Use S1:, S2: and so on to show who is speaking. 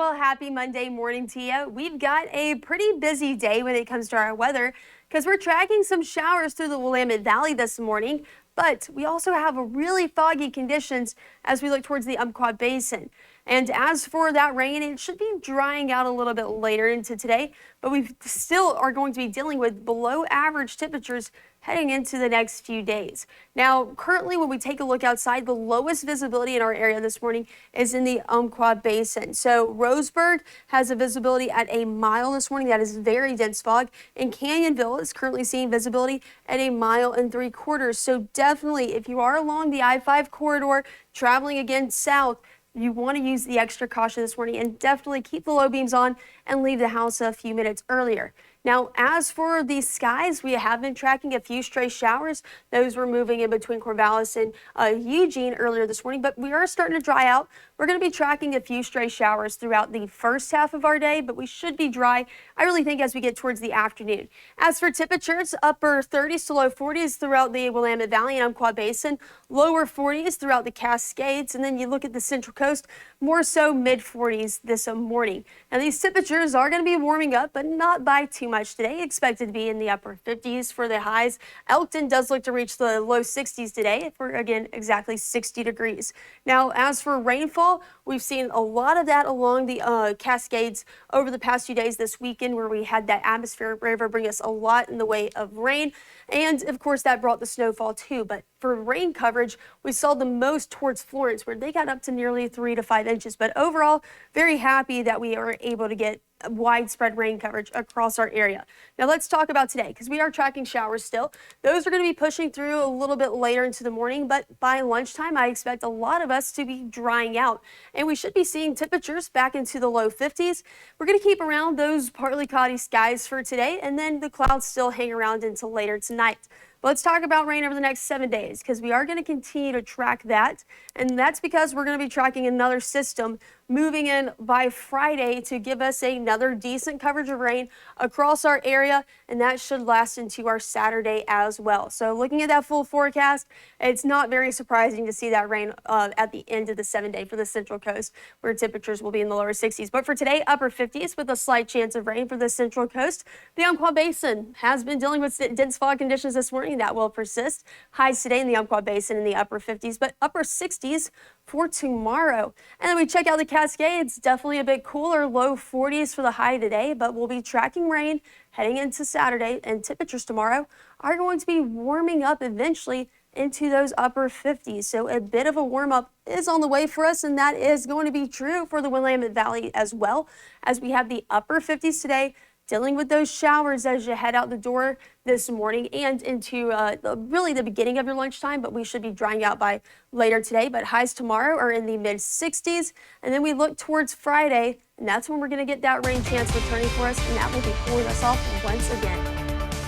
S1: Well, happy Monday morning to you. We've got a pretty busy day when it comes to our weather because we're tracking some showers through the Willamette Valley this morning, but we also have a really foggy conditions as we look towards the Umpqua Basin. And as for that rain, it should be drying out a little bit later into today, but we still are going to be dealing with below average temperatures heading into the next few days. Now, currently, when we take a look outside, the lowest visibility in our area this morning is in the Umpqua Basin. So Roseburg has a visibility at a mile this morning. That is very dense fog. And Canyonville is currently seeing visibility at a 1.75 miles. So definitely, if you are along the I-5 corridor, traveling again south, you want to use the extra caution this morning and definitely keep the low beams on and leave the house a few minutes earlier. Now, as for the skies, we have been tracking a few stray showers. Those were moving in between Corvallis and Eugene earlier this morning, but we are starting to dry out. We're going to be tracking a few stray showers throughout the first half of our day, but we should be dry, I really think, as we get towards the afternoon. As for temperatures, upper 30s to low 40s throughout the Willamette Valley and Umpqua Basin, lower 40s throughout the Cascades, and then you look at the Central Coast, more so mid 40s this morning. Now, these temperatures are going to be warming up, but not by too much today. Expected to be in the upper 50s for the highs. Elkton does look to reach the low 60s today for, again, exactly 60 degrees. Now, as for rainfall, we've seen a lot of that along the Cascades over the past few days this weekend, where we had that atmospheric river bring us a lot in the way of rain. And of course, that brought the snowfall too. But for rain coverage, we saw the most towards Florence, where they got up to nearly 3 to 5 inches. But overall, very happy that we are able to get widespread rain coverage across our area. Now let's talk about today, because we are tracking showers still. Those are going to be pushing through a little bit later into the morning, but by lunchtime, I expect a lot of us to be drying out, and we should be seeing temperatures back into the low 50s. We're going to keep around those partly cloudy skies for today, and then the clouds still hang around until later tonight. Let's talk about rain over the next 7 days, because we are going to continue to track that. And that's because we're going to be tracking another system moving in by Friday to give us another decent coverage of rain across our area. And that should last into our Saturday as well. So looking at that full forecast, it's not very surprising to see that rain at the end of the 7 day for the Central Coast, where temperatures will be in the lower 60s. But for today, upper 50s with a slight chance of rain for the Central Coast. The Umpqua Basin has been dealing with dense fog conditions this morning. That will persist. Highs today in the Umpqua Basin in the upper 50s, but upper 60s for tomorrow. And then we check out the Cascades, definitely a bit cooler, low 40s for the high today, but we'll be tracking rain heading into Saturday, and temperatures tomorrow are going to be warming up eventually into those upper 50s. So a bit of a warm up is on the way for us, and that is going to be true for the Willamette Valley as well, as we have the upper 50s today, dealing with those showers as you head out the door this morning and into really the beginning of your lunchtime, but we should be drying out by later today. But highs tomorrow are in the mid 60s, and then we look towards Friday, and that's when we're going to get that rain chance returning for us, and that will be cooling us off once again.